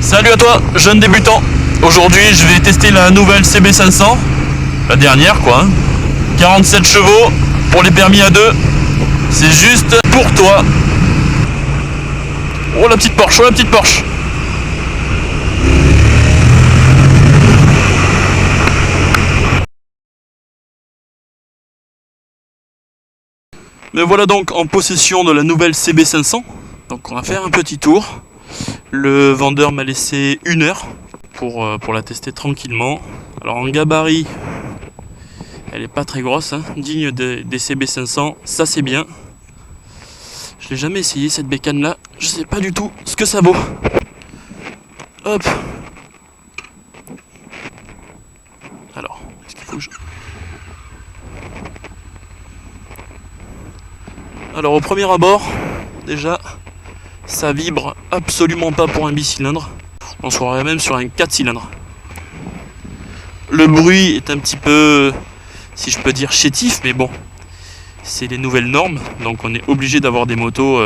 Salut à toi, jeune débutant. Aujourd'hui, je vais tester la nouvelle CB500. La dernière, quoi. 47 chevaux pour les permis à 2. C'est juste pour toi. Oh la petite Porsche, oh la petite Porsche. Me voilà donc en possession de la nouvelle CB500. Donc on va faire un petit tour. Le vendeur m'a laissé 1 heure pour la tester tranquillement. Alors en gabarit, elle est pas très grosse, hein, digne des CB500, ça c'est bien. Je l'ai jamais essayé cette bécane là, je sais pas du tout ce que ça vaut. Hop. Alors, est-ce qu'il faut que je... Alors au premier abord, déjà, ça vibre absolument pas pour un bicylindre. On se croirait même sur un 4 cylindres. Le bruit est un petit peu, si je peux dire, chétif, mais bon, c'est les nouvelles normes, donc on est obligé d'avoir des motos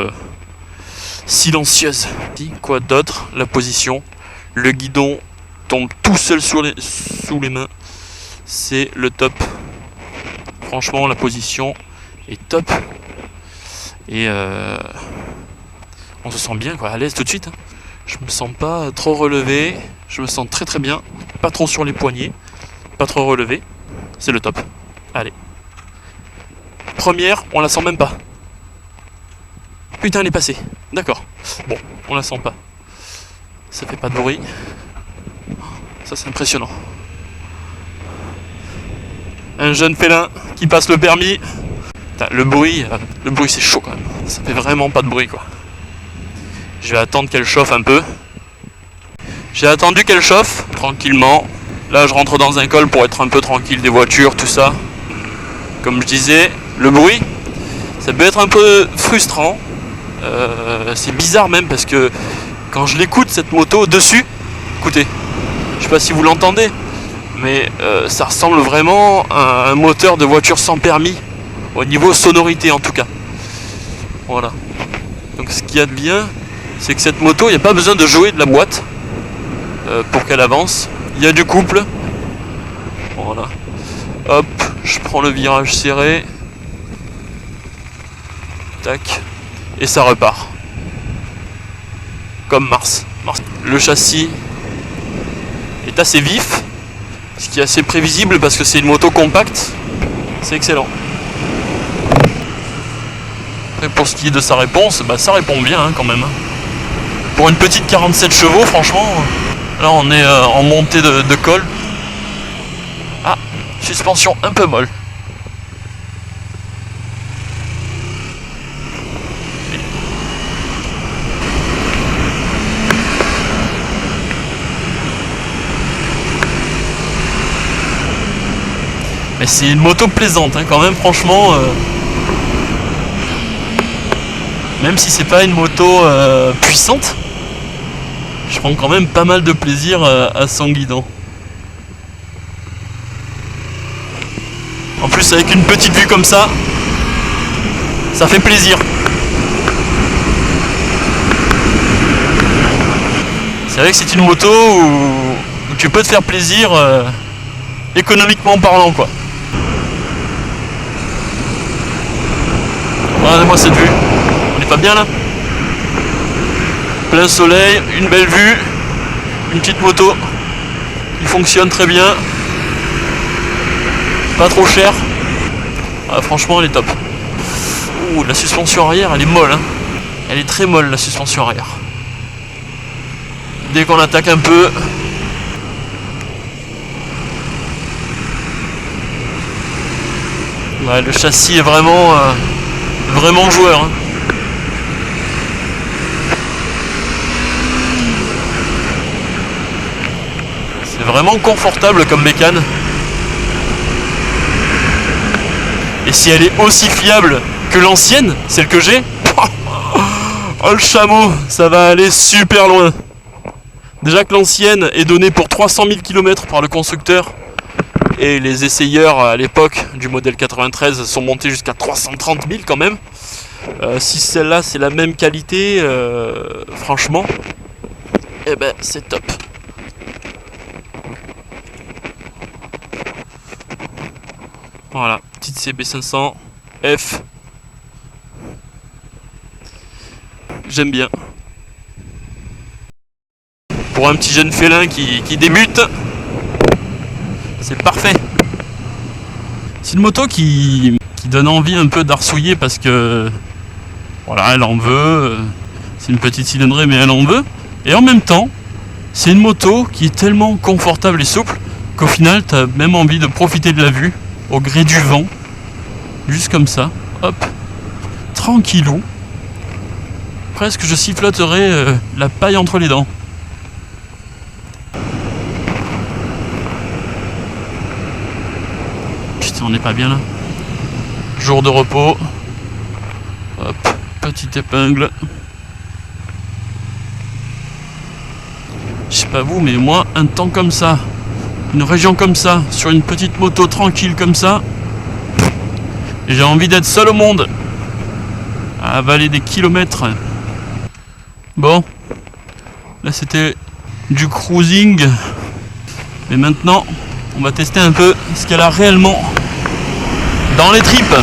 silencieuses. Quoi d'autre? La position, le guidon tombe tout seul sous les mains, c'est le top. Franchement, la position est top. Et on se sent bien, quoi, à l'aise tout de suite. Hein. Je me sens pas trop relevé, je me sens très très bien, pas trop sur les poignets, pas trop relevé, c'est le top. Allez. Première, on la sent même pas. Putain, elle est passée. D'accord. Bon, on la sent pas. Ça fait pas de bruit. Ça c'est impressionnant. Un jeune félin qui passe le permis. Putain, le bruit c'est chaud quand même. Ça fait vraiment pas de bruit quoi. Je vais attendre qu'elle chauffe un peu. J'ai attendu qu'elle chauffe tranquillement. Là je rentre dans un col pour être un peu tranquille des voitures, tout ça. Comme je disais, le bruit, ça peut être un peu frustrant. C'est bizarre même parce que quand je l'écoute cette moto dessus, écoutez, je sais pas si vous l'entendez, mais ça ressemble vraiment à un moteur de voiture sans permis, au niveau sonorité en tout cas. Voilà. Donc ce qu'il y a de bien, c'est que cette moto, il n'y a pas besoin de jouer de la boîte pour qu'elle avance. Il y a du couple. Voilà. Hop, je prends le virage serré. Tac. Et ça repart. Comme Mars. Le châssis est assez vif, ce qui est assez prévisible parce que c'est une moto compacte. C'est excellent. Et pour ce qui est de sa réponse, bah ça répond bien hein, quand même. Pour une petite 47 chevaux, franchement, là on est en montée de col. Ah, suspension un peu molle. Mais c'est une moto plaisante hein, quand même, franchement. Même si c'est pas une moto puissante, je prends quand même pas mal de plaisir à son guidon. En plus avec une petite vue comme ça fait plaisir. C'est vrai que c'est une moto où tu peux te faire plaisir économiquement parlant quoi. Regardez-moi cette vue. On est pas bien là? Plein soleil, une belle vue, une petite moto qui fonctionne très bien, pas trop cher. Ah, franchement elle est top. Ouh, la suspension arrière elle est molle hein. Elle est très molle la suspension arrière. Dès qu'on attaque un peu, ouais, le châssis est vraiment joueur hein. C'est vraiment confortable comme bécane. Et si elle est aussi fiable que l'ancienne, celle que j'ai, oh le chameau, ça va aller super loin. Déjà que l'ancienne est donnée pour 300 000 km par le constructeur. Et les essayeurs à l'époque du modèle 93 sont montés jusqu'à 330 000 quand même. Si celle-là c'est la même qualité, franchement, eh ben c'est top. Voilà, petite CB500 F. J'aime bien. Pour un petit jeune félin qui débute, c'est parfait. C'est une moto qui donne envie un peu d'arsouiller parce que voilà, elle en veut. C'est une petite cylindrée mais elle en veut. Et en même temps, c'est une moto qui est tellement confortable et souple qu'au final, tu as même envie de profiter de la vue au gré du vent. Juste comme ça, hop, tranquillou. Presque je siffloterais la paille entre les dents. Putain, on n'est pas bien là. Jour de repos. Hop, petite épingle. Je sais pas vous, mais moi, un temps comme ça, une région comme ça, sur une petite moto tranquille comme ça, j'ai envie d'être seul au monde, à avaler des kilomètres. Bon, là c'était du cruising, mais maintenant, on va tester un peu ce qu'elle a réellement dans les tripes.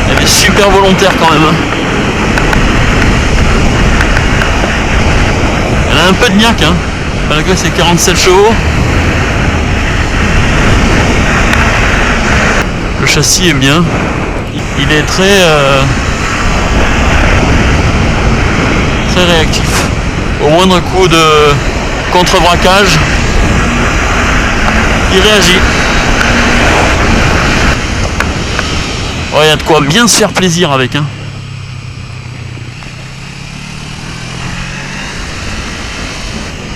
Elle est super volontaire quand même. Elle a un peu de niaque, hein, malgré ses 47 chevaux. Le châssis est bien. Il est très réactif. Au moindre coup de contre-braquage, il réagit. Oh, il y a de quoi bien se faire plaisir avec, hein.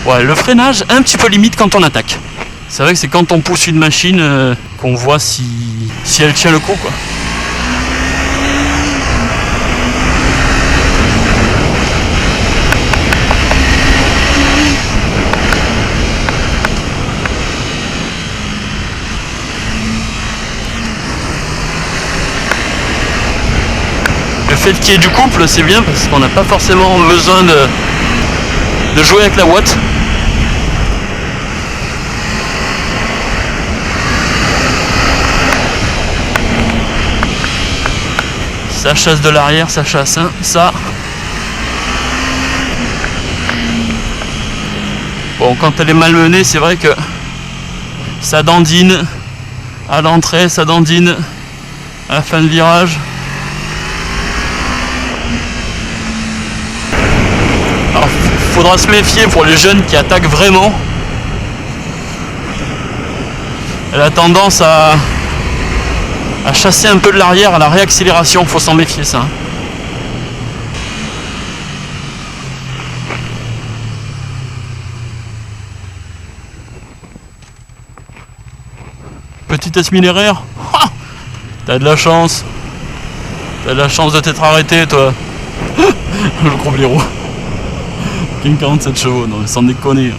Ouais, le freinage, un petit peu limite quand on attaque. C'est vrai que c'est quand on pousse une machine qu'on voit si elle tient le coup, quoi. Le fait qu'il y ait du couple, c'est bien parce qu'on n'a pas forcément besoin de jouer avec la Watt. Ça chasse de l'arrière, ça chasse, hein, ça. Bon, quand elle est malmenée, c'est vrai que ça dandine à l'entrée, ça dandine à la fin de virage. Alors, faudra se méfier pour les jeunes qui attaquent vraiment. Elle a tendance à chasser un peu de l'arrière à la réaccélération, faut s'en méfier, ça. Petite itinéraire, t'as de la chance. T'as de la chance de t'être arrêté, toi. Le gros blaireau. 47 chevaux, non mais sans déconner.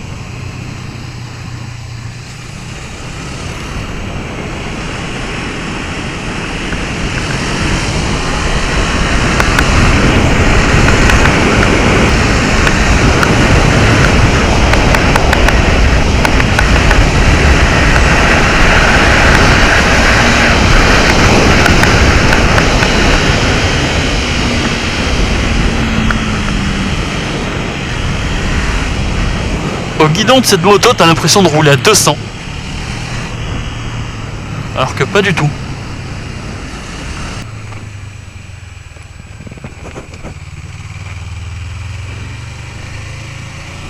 Au guidon de cette moto, t'as l'impression de rouler à 200. Alors que pas du tout.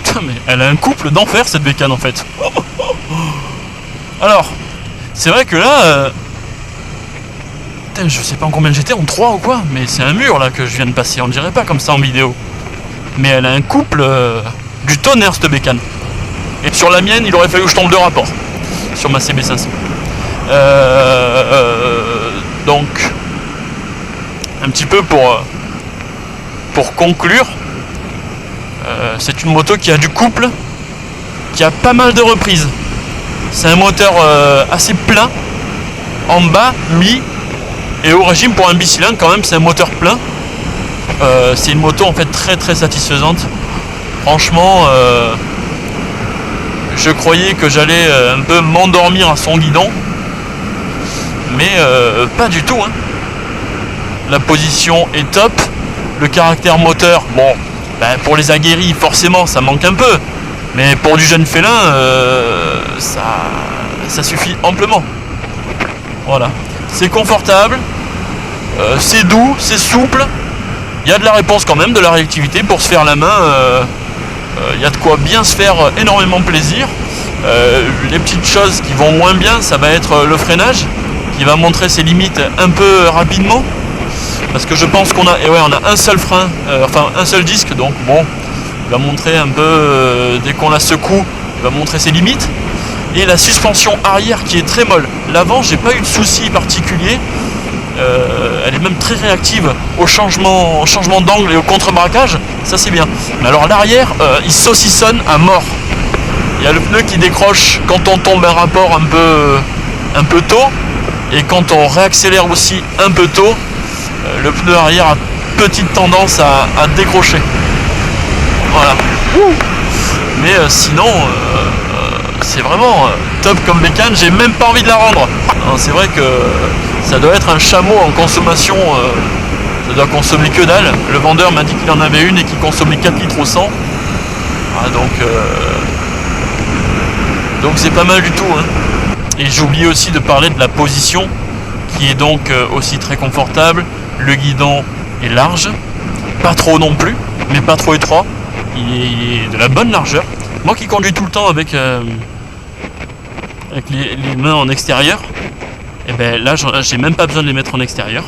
Putain, mais elle a un couple d'enfer cette bécane en fait. Alors, c'est vrai que là... Putain, je sais pas en combien j'étais, en 3 ou quoi, mais c'est un mur là que je viens de passer, on dirait pas comme ça en vidéo. Mais elle a un couple du tonnerre cette bécane. Et sur la mienne, il aurait fallu que je tombe de rapport. Sur ma CB500. Donc, un petit peu pour conclure, c'est une moto qui a du couple, qui a pas mal de reprises. C'est un moteur assez plein, en bas, mi, et au régime pour un bicylindre quand même, c'est un moteur plein. C'est une moto en fait très satisfaisante. Franchement, je croyais que j'allais un peu m'endormir à son guidon, mais pas du tout, hein. La position est top, le caractère moteur, bon, ben, pour les aguerris forcément ça manque un peu, mais pour du jeune félin, ça suffit amplement. Voilà, c'est confortable, c'est doux, c'est souple, il y a de la réponse quand même, de la réactivité pour se faire la main. Il y a de quoi bien se faire énormément plaisir. Les petites choses qui vont moins bien, ça va être le freinage, qui va montrer ses limites un peu rapidement, parce que je pense qu'on a, on a un seul frein, enfin un seul disque, donc bon, il va montrer un peu, dès qu'on la secoue, il va montrer ses limites. Et la suspension arrière qui est très molle. L'avant, j'ai pas eu de souci particulier. Elle est même très réactive au changement d'angle et au contre-braquage, ça c'est bien. Mais alors l'arrière, il saucissonne à mort. Il y a le pneu qui décroche quand on tombe un rapport un peu tôt, et quand on réaccélère aussi un peu tôt, le pneu arrière a petite tendance à décrocher. Voilà. Mais sinon, c'est vraiment top comme bécane, j'ai même pas envie de la rendre. C'est vrai que ça doit être un chameau en consommation, ça doit consommer que dalle. Le vendeur m'a dit qu'il en avait une et qu'il consommait 4 litres au 100. Ah, donc c'est pas mal du tout, hein. Et j'ai oublié aussi de parler de la position, qui est donc aussi très confortable. Le guidon est large, pas trop non plus, mais pas trop étroit. Il est de la bonne largeur. Moi qui conduis tout le temps avec les mains en extérieur, et ben là j'ai même pas besoin de les mettre en extérieur.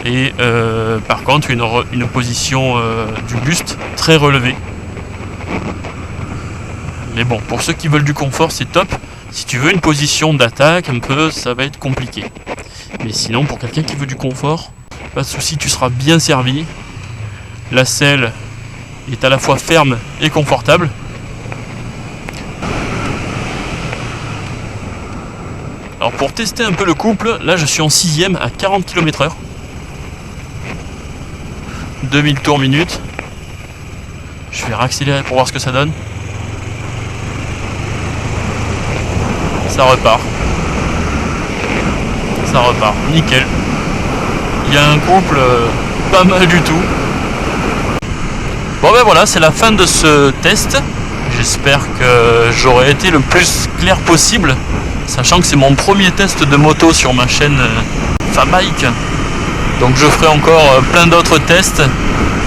Et par contre une position du buste très relevée. Mais bon, pour ceux qui veulent du confort, c'est top. Si tu veux une position d'attaque un peu, ça va être compliqué. Mais sinon, pour quelqu'un qui veut du confort, pas de souci, tu seras bien servi. La selle est à la fois ferme et confortable. Alors pour tester un peu le couple, là je suis en 6ème à 40 km/h. 2000 tours minute. Je vais réaccélérer pour voir ce que ça donne. Ça repart. Ça repart, nickel. Il y a un couple pas mal du tout. Bon ben voilà, c'est la fin de ce test. J'espère que j'aurai été le plus clair possible, sachant que c'est mon premier test de moto sur ma chaîne Fabike. Donc je ferai encore plein d'autres tests,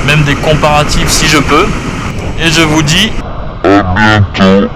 même des comparatifs si je peux. Et je vous dis à bientôt.